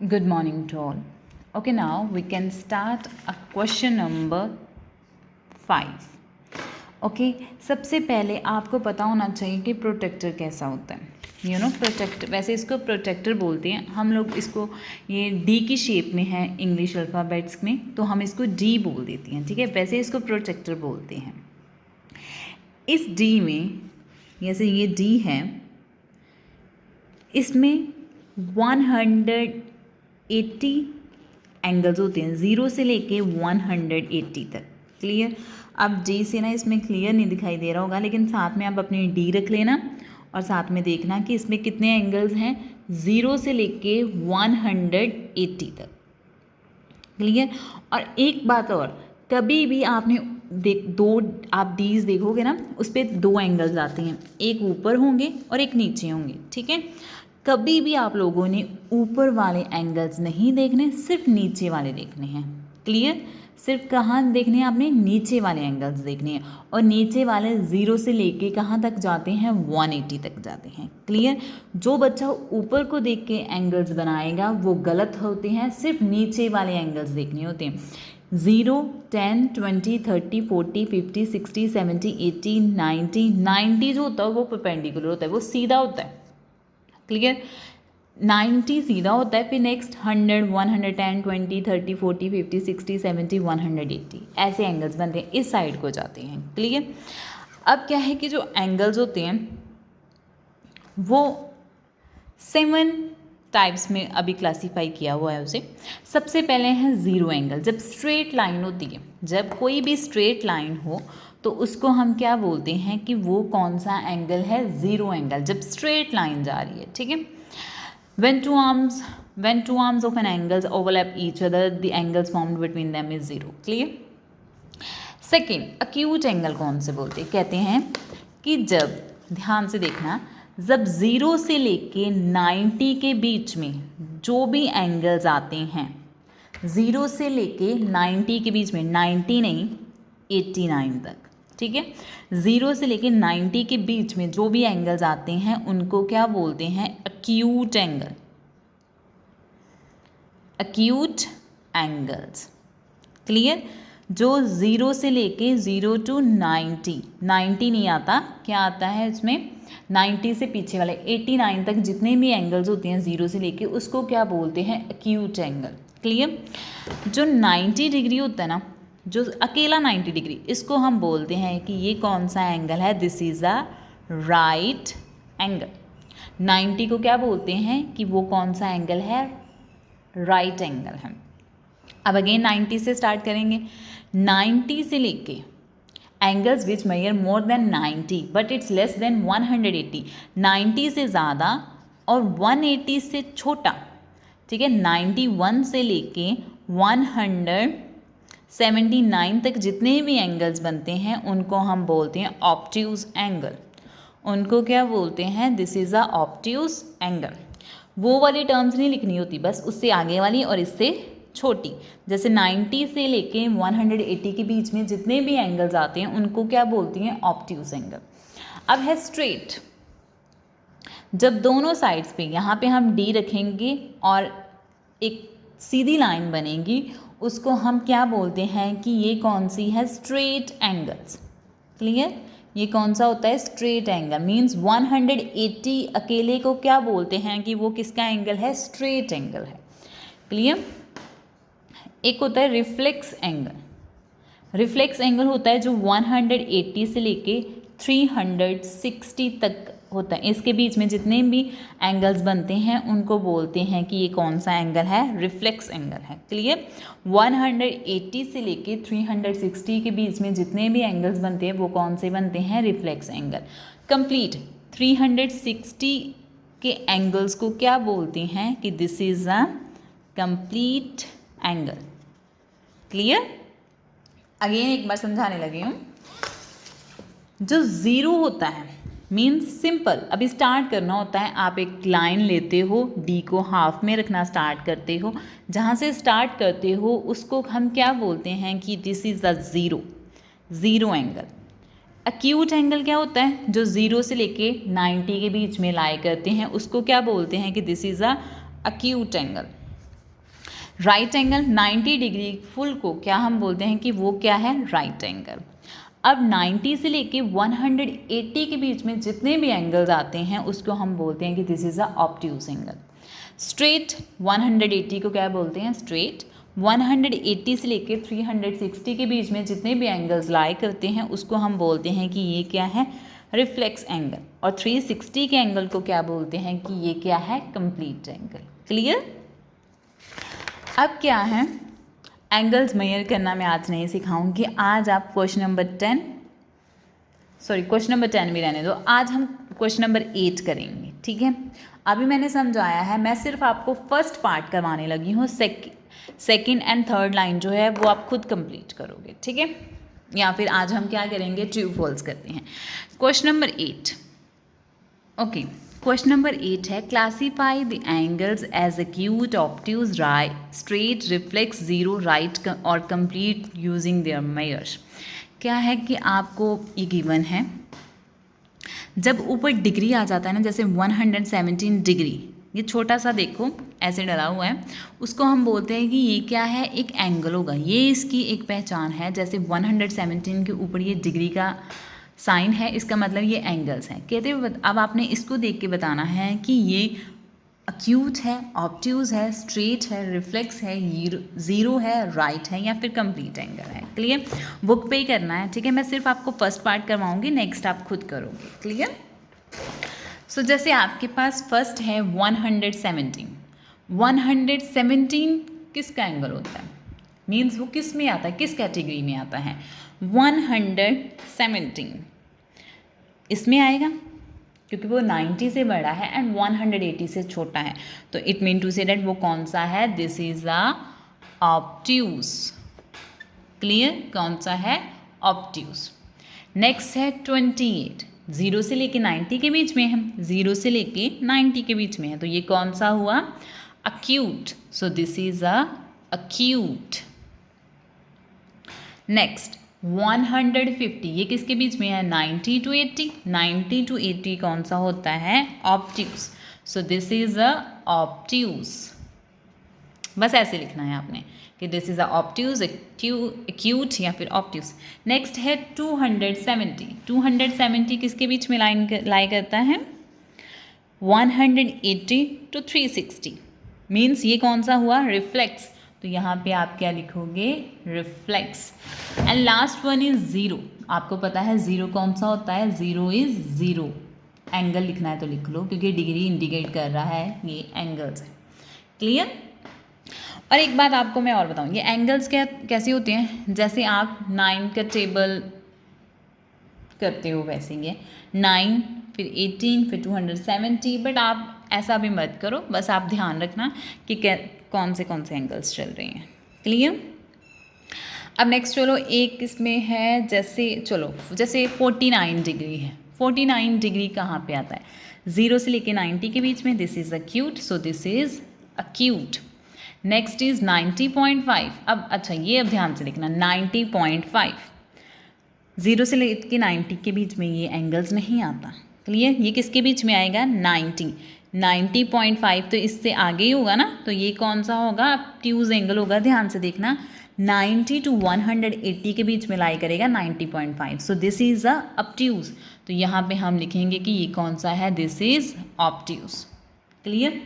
Good morning to all. Okay, now we can start a question number 5. Okay सबसे पहले आपको पता होना चाहिए कि प्रोटेक्टर कैसा होता है। प्रोटेक्टर, वैसे इसको प्रोटेक्टर बोलते हैं हम लोग। इसको ये डी की शेप में है इंग्लिश अल्फ़ाबेट्स में, तो हम इसको डी बोल देते हैं, ठीक है। वैसे इसको प्रोटेक्टर बोलते हैं। इस डी में, जैसे ये डी है, इसमें 180 एंगल्स होते हैं, 0 से लेके 180 तक। क्लियर? अब डी से ना इसमें क्लियर नहीं दिखाई दे रहा होगा, लेकिन साथ में आप अपनी डी रख लेना और साथ में देखना कि इसमें कितने एंगल्स हैं 0 से लेके 180 तक। क्लियर? और एक बात और, कभी भी आपने आप डीज देखोगे ना, उस पर 2 एंगल्स आते हैं, एक ऊपर होंगे और एक नीचे होंगे, ठीक है। कभी भी आप लोगों ने ऊपर वाले एंगल्स नहीं देखने, सिर्फ नीचे वाले देखने हैं। क्लियर? सिर्फ कहाँ देखने हैं आपने? नीचे वाले एंगल्स देखने हैं, और नीचे वाले 0 से लेके कहाँ तक जाते हैं? 180 तक जाते हैं। क्लियर? जो बच्चा ऊपर को देख के एंगल्स बनाएगा वो गलत होते हैं, सिर्फ नीचे वाले एंगल्स देखने होते हैं। 0, 10, 20, 30, 40, 50, 60, 70, 80, 90 जो होता है वो परपेंडिकुलर होता है, वो सीधा होता है। क्लियर? 90 सीधा होता है, फिर नेक्स्ट 100, 110, 20, 30, 40, 50, 60, 70, 180 ऐसे एंगल्स बनते हैं, इस साइड को जाते हैं। क्लियर? अब क्या है कि जो एंगल्स होते हैं वो 7 टाइप्स में अभी क्लासीफाई किया हुआ है उसे। सबसे पहले है ज़ीरो एंगल। जब स्ट्रेट लाइन होती है, जब कोई भी स्ट्रेट लाइन हो तो उसको हम क्या बोलते हैं कि वो कौन सा एंगल है? ज़ीरो एंगल, जब स्ट्रेट लाइन जा रही है, ठीक है। when two arms of an angles overlap each other, the angles formed between them is zero. Clear? Second, acute angle कौन से बोलते हैं? कहते हैं कि जब, ध्यान से देखना, जब 0 से लेके 90 के बीच में जो भी एंगल्स आते हैं, 0 से लेके 90 के बीच में, 90 नहीं 89 तक, ठीक है। 0 से लेके 90 के बीच में जो भी एंगल्स आते हैं उनको क्या बोलते हैं? Acute angle. Acute angles. Clear? जो 0 से लेके 0 to 90 नहीं आता, क्या आता है इसमें? 90 से पीछे वाले 89 तक जितने भी एंगल्स होते हैं 0 से लेके, उसको क्या बोलते हैं? Acute angle. क्लियर? जो 90 डिग्री होता है ना, जो अकेला 90 डिग्री, इसको हम बोलते हैं कि ये कौन सा एंगल है? This is a right angle. 90 को क्या बोलते हैं कि वो कौन सा एंगल है? राइट एंगल है। अब अगेन 90 से स्टार्ट करेंगे। 90 से लेके angles which measure more than 90 but it's less than 180, 90 से ज़्यादा और 180 से छोटा, ठीक है। 91 से लेके 179 तक जितने भी एंगल्स बनते हैं उनको हम बोलते हैं ऑब्ट्यूज एंगल। उनको क्या बोलते हैं? This is a obtuse angle. वो वाली टर्म्स नहीं लिखनी होती, बस उससे आगे वाली और इससे छोटी। जैसे 90 से लेके 180 के बीच में जितने भी एंगल्स आते हैं उनको क्या बोलती हैं? Obtuse angle. अब है स्ट्रेट। जब दोनों साइड्स पे, यहाँ पे हम डी रखेंगे और एक सीधी लाइन बनेगी, उसको हम क्या बोलते हैं कि ये कौन सी है? Straight angles. क्लियर? ये कौन सा होता है? Straight angle. मीन्स 180 अकेले को क्या बोलते हैं कि वो किसका एंगल है? स्ट्रेट एंगल है। क्लियर? एक होता है रिफ्लेक्स एंगल। रिफ्लेक्स एंगल होता है जो 180 से लेके 360 तक होता है, इसके बीच में जितने भी एंगल्स बनते हैं उनको बोलते हैं कि ये कौन सा एंगल है? रिफ्लेक्स एंगल है। क्लियर? 180 से लेके 360 के बीच में जितने भी एंगल्स बनते हैं वो कौन से बनते हैं? Reflex angle. कंप्लीट 360 के एंगल्स को क्या बोलते हैं कि this is a complete angle. Clear? Again एक बार समझाने लगी हूँ। जो 0 होता है मीन्स सिंपल, अभी स्टार्ट करना होता है, आप एक लाइन लेते हो, डी को हाफ में रखना स्टार्ट करते हो, जहाँ से स्टार्ट करते हो उसको हम क्या बोलते हैं कि this is the zero angle. Acute angle क्या होता है? जो 0 से लेके 90 के बीच में लाई करते हैं उसको क्या बोलते हैं कि this is a acute angle. Right angle 90 degree full को क्या हम बोलते हैं कि वो क्या है, राइट एंगल। अब 90 से लेके 180 के बीच में जितने भी एंगल्स आते हैं उसको हम बोलते हैं कि this is a obtuse angle. Straight 180 को क्या बोलते हैं, स्ट्रेट। 180 से लेके 360 के बीच में जितने भी एंगल्स लाई करते हैं उसको हम बोलते हैं कि ये क्या है, रिफ्लेक्स एंगल। और 360 के एंगल को क्या बोलते हैं कि ये क्या है, कंप्लीट एंगल। क्लियर। अब क्या है, एंगल्स मेजर करना मैं आज नहीं सिखाऊंगी। आज आप क्वेश्चन नंबर 10 भी रहने दो, आज हम क्वेश्चन नंबर 8 करेंगे, ठीक है। अभी मैंने समझाया है, मैं सिर्फ आपको फर्स्ट पार्ट करवाने लगी हूँ। सेकंड एंड थर्ड लाइन जो है वो आप खुद कंप्लीट करोगे, ठीक है। या फिर आज हम क्या करेंगे, ट्रू फॉल्स करते हैं। Question number 8, okay. Question number 8 है, classify the angles as acute, obtuse, straight, reflex, zero, right और कंप्लीट यूजिंग देयर मेजर्स। क्या है कि आपको ये गिवन है, जब ऊपर डिग्री आ जाता है ना, जैसे 117 डिग्री, ये छोटा सा देखो ऐसे डला हुआ है, उसको हम बोलते हैं कि ये क्या है, एक एंगल होगा। ये इसकी एक पहचान है। जैसे 117 के ऊपर ये डिग्री का साइन है, इसका मतलब ये एंगल्स हैं। कहते हुए अब आपने इसको देख के बताना है कि ये एक्यूट है, ऑब्ट्यूज है, स्ट्रेट है, रिफ्लेक्स है, ज़ीरो है, राइट है या फिर कंप्लीट एंगल है। क्लियर। बुक पे ही करना है, ठीक है। मैं सिर्फ आपको फर्स्ट पार्ट करवाऊंगी, नेक्स्ट आप खुद करोगे। क्लियर। सो जैसे आपके पास फर्स्ट है 117। 117 किसका एंगल होता है, मीन्स वो किस में आता है, किस कैटेगरी में आता है। 117 इसमें आएगा क्योंकि वो 90 से बड़ा है एंड 180 से छोटा है, तो इट मीन टू से डेट वो कौन सा है, this is a obtuse. Clear, कौन सा है, ऑब्ट्यूज। नेक्स्ट है 28, 0 से लेके 90 के बीच में है, 0 से लेके 90 के बीच में है, तो ये कौन सा हुआ, acute, so this is a acute. Next 150, ये किसके बीच में है, 90 to 80, 90 to 80 कौन सा होता है, obtuse, so this is a obtuse। बस ऐसे लिखना है आपने कि this is a obtuse, acute या फिर ऑब्ट्यूज। नेक्स्ट है 270, 270 किसके बीच में लाई करता है, 180 to 360, मीन्स ये कौन सा हुआ, रिफ्लेक्स, तो यहाँ पे आप क्या लिखोगे, reflex. And last one is zero. आपको पता है ज़ीरो कौन सा होता है, ज़ीरो इज ज़ीरो। एंगल लिखना है तो लिख लो क्योंकि डिग्री इंडिकेट कर रहा है, ये एंगल्स है। क्लियर। और एक बात आपको मैं और बताऊँ, ये एंगल्स कैसे होते हैं, जैसे आप 9 का टेबल करते हो वैसे ये 9 फिर 18 फिर 270, बट आप ऐसा भी मत करो, बस आप ध्यान रखना कि कौन से एंगल्स चल रहे हैं। क्लियर। अब नेक्स्ट चलो, एक इसमें है जैसे 49 डिग्री है। 49 डिग्री कहाँ पे आता है, 0 से लेके 90 के बीच में, this is acute, so this is acute. Next is 90.5। अब अच्छा ये अब ध्यान से लिखना, 90.5, 0 से लेके 90 के बीच में ये एंगल्स नहीं आता। क्लियर। ये किसके बीच में आएगा, 90.5, तो इससे आगे ही होगा ना, तो ये कौन सा होगा, ऑब्ट्यूज एंगल होगा। ध्यान से देखना, 90 to 180 के बीच में लाई करेगा 90.5, सो दिस इज अ ऑब्ट्यूज, तो यहाँ पे हम लिखेंगे कि ये कौन सा है, दिस इज ऑब्ट्यूज। क्लियर।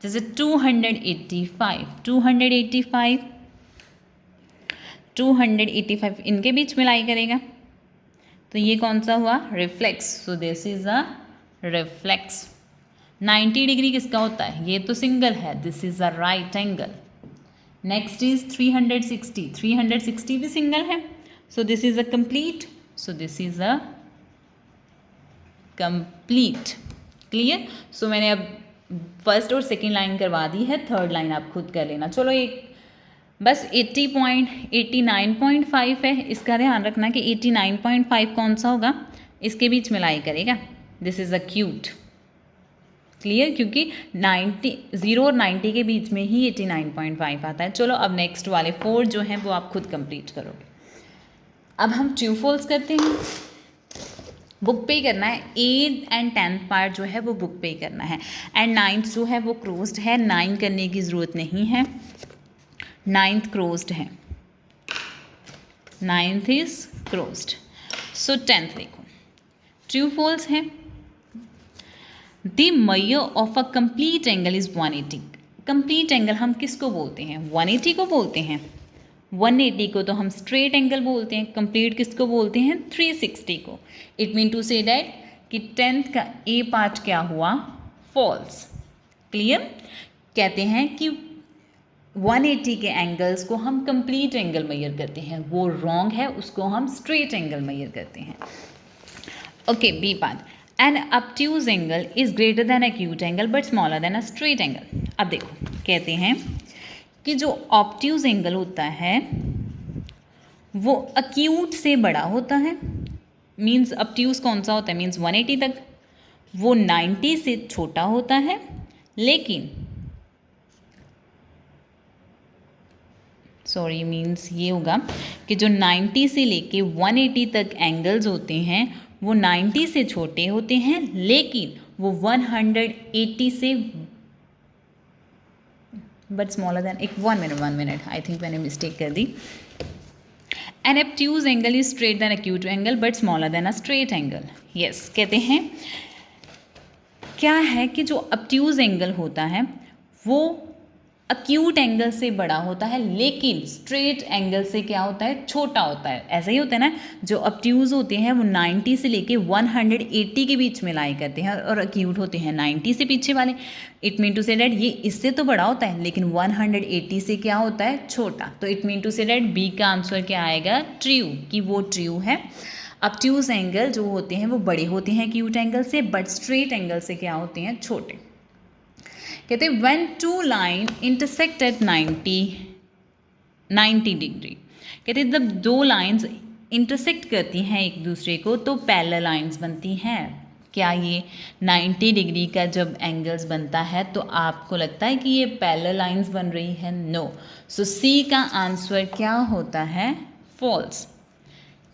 जैसे 285 इनके बीच में लाई करेगा, तो ये कौन सा हुआ, reflex, so this is a reflex. 90 degree किसका होता है, ये तो सिंगल है, this is a right angle. Next is 360 भी सिंगल है, so this is a complete, so this is a complete. Clear. So मैंने अब फर्स्ट और सेकेंड लाइन करवा दी है, थर्ड लाइन आप खुद कर लेना। चलो एक बस 89.5 है, इसका ध्यान रखना कि 89.5 कौन सा होगा, इसके बीच में लाई करेगा, दिस इज अक्यूट। क्लियर, क्योंकि 0 और 90 के बीच में ही 89.5 आता है। चलो अब नेक्स्ट वाले 4 जो हैं वो आप खुद कंप्लीट करोगे। अब हम ट्रू फॉल्स करते हैं, बुक पे ही करना है। 8th and 10th पार्ट जो है वो बुक पे ही करना है, एंड 9th जो है वो क्लोज्ड है, 9 करने की ज़रूरत नहीं है। 9th क्रोज्ड है, 9th इज क्रोज्ड, सो 10th देखो ट्रू फॉल्स है। The measure of a complete angle is 180। Complete angle हम किसको बोलते हैं? 180 को बोलते हैं। 180 को तो हम स्ट्रेट एंगल बोलते हैं, कंप्लीट किसको बोलते हैं? 360 को। It mean to say that कि 10th का ए पार्ट क्या हुआ? फॉल्स। क्लियर? कहते हैं कि 180 के एंगल्स को हम कंप्लीट एंगल मेजर करते हैं, वो रॉन्ग है, उसको हम स्ट्रेट एंगल मेजर करते हैं। Okay, B part, an obtuse angle is greater than acute angle but smaller than a straight angle. अब देखो, कहते हैं कि जो ऑब्ट्यूज एंगल होता है वो acute से बड़ा होता है। मीन्स obtuse कौन सा होता है? मीन्स 180 तक। वो 90 से छोटा होता है, लेकिन सॉरी मीन्स ये होगा कि जो 90 से लेके 180 तक एंगल्स होते हैं वो 90 से छोटे होते हैं, लेकिन वो 180 से बट स्मॉलर देन, एक 1 मिनट आई थिंक मैंने मिस्टेक कर दी। An obtuse angle is straight than acute angle but smaller than a straight angle. Yes, कहते हैं क्या है कि जो obtuse एंगल होता है वो acute एंगल से बड़ा होता है, लेकिन स्ट्रेट एंगल से क्या होता है? छोटा होता है। ऐसा ही होता है ना, जो obtuse होते हैं वो 90 से लेके 180 के बीच में लाई करते हैं, और acute होते हैं 90 से पीछे वाले। It mean to say that ये इससे तो बड़ा होता है, लेकिन 180 से क्या होता है? छोटा। तो it mean to say that B का आंसर क्या आएगा? ट्रू, कि वो ट्रू है। obtuse एंगल जो होते हैं वो बड़े होते हैं acute एंगल से, बट स्ट्रेट एंगल से क्या होते हैं? छोटे। कहते हैं when two line intersect at 90 degree, कहते हैं जब दो लाइंस इंटरसेक्ट करती हैं एक दूसरे को तो पैरेलल लाइंस बनती हैं। क्या ये 90 डिग्री का जब एंगल्स बनता है तो आपको लगता है कि ये पैरेलल लाइंस बन रही है? नो। सो सी का आंसर क्या होता है? फॉल्स।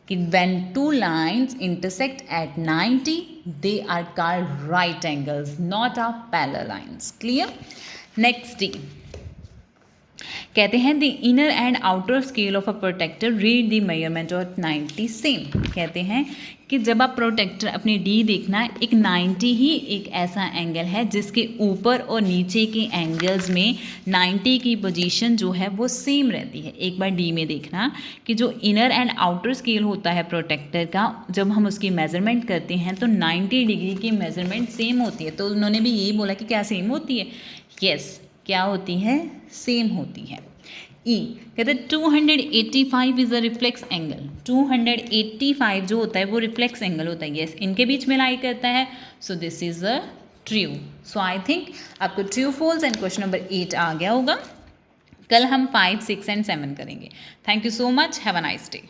कि when two lines intersect at 90 they are called right angles, not a parallel lines. Clear? Next D, कहते हैं the inner and outer scale of a protector read the measurement of 90 same। कहते हैं कि जब आप protector अपनी D देखना, एक 90 ही एक ऐसा एंगल है जिसके ऊपर और नीचे के एंगल्स में 90 की पोजीशन जो है वो सेम रहती है। एक बार डी में देखना कि जो इनर एंड आउटर स्केल होता है प्रोटेक्टर का, जब हम उसकी मेजरमेंट करते हैं तो 90 डिग्री की मेजरमेंट सेम होती है। तो उन्होंने भी यही बोला कि क्या सेम होती है? यस, क्या होती है? सेम होती है। ई, कहते हैं 285 इज अ रिफ्लेक्स एंगल। 285 जो होता है वो रिफ्लेक्स एंगल होता है। यस, इनके बीच में लाई करता है। So this is a true. So I think आपको true false and question number 8 आ गया होगा। कल हम 5, 6 एंड 7 करेंगे। Thank you so much, have a nice day.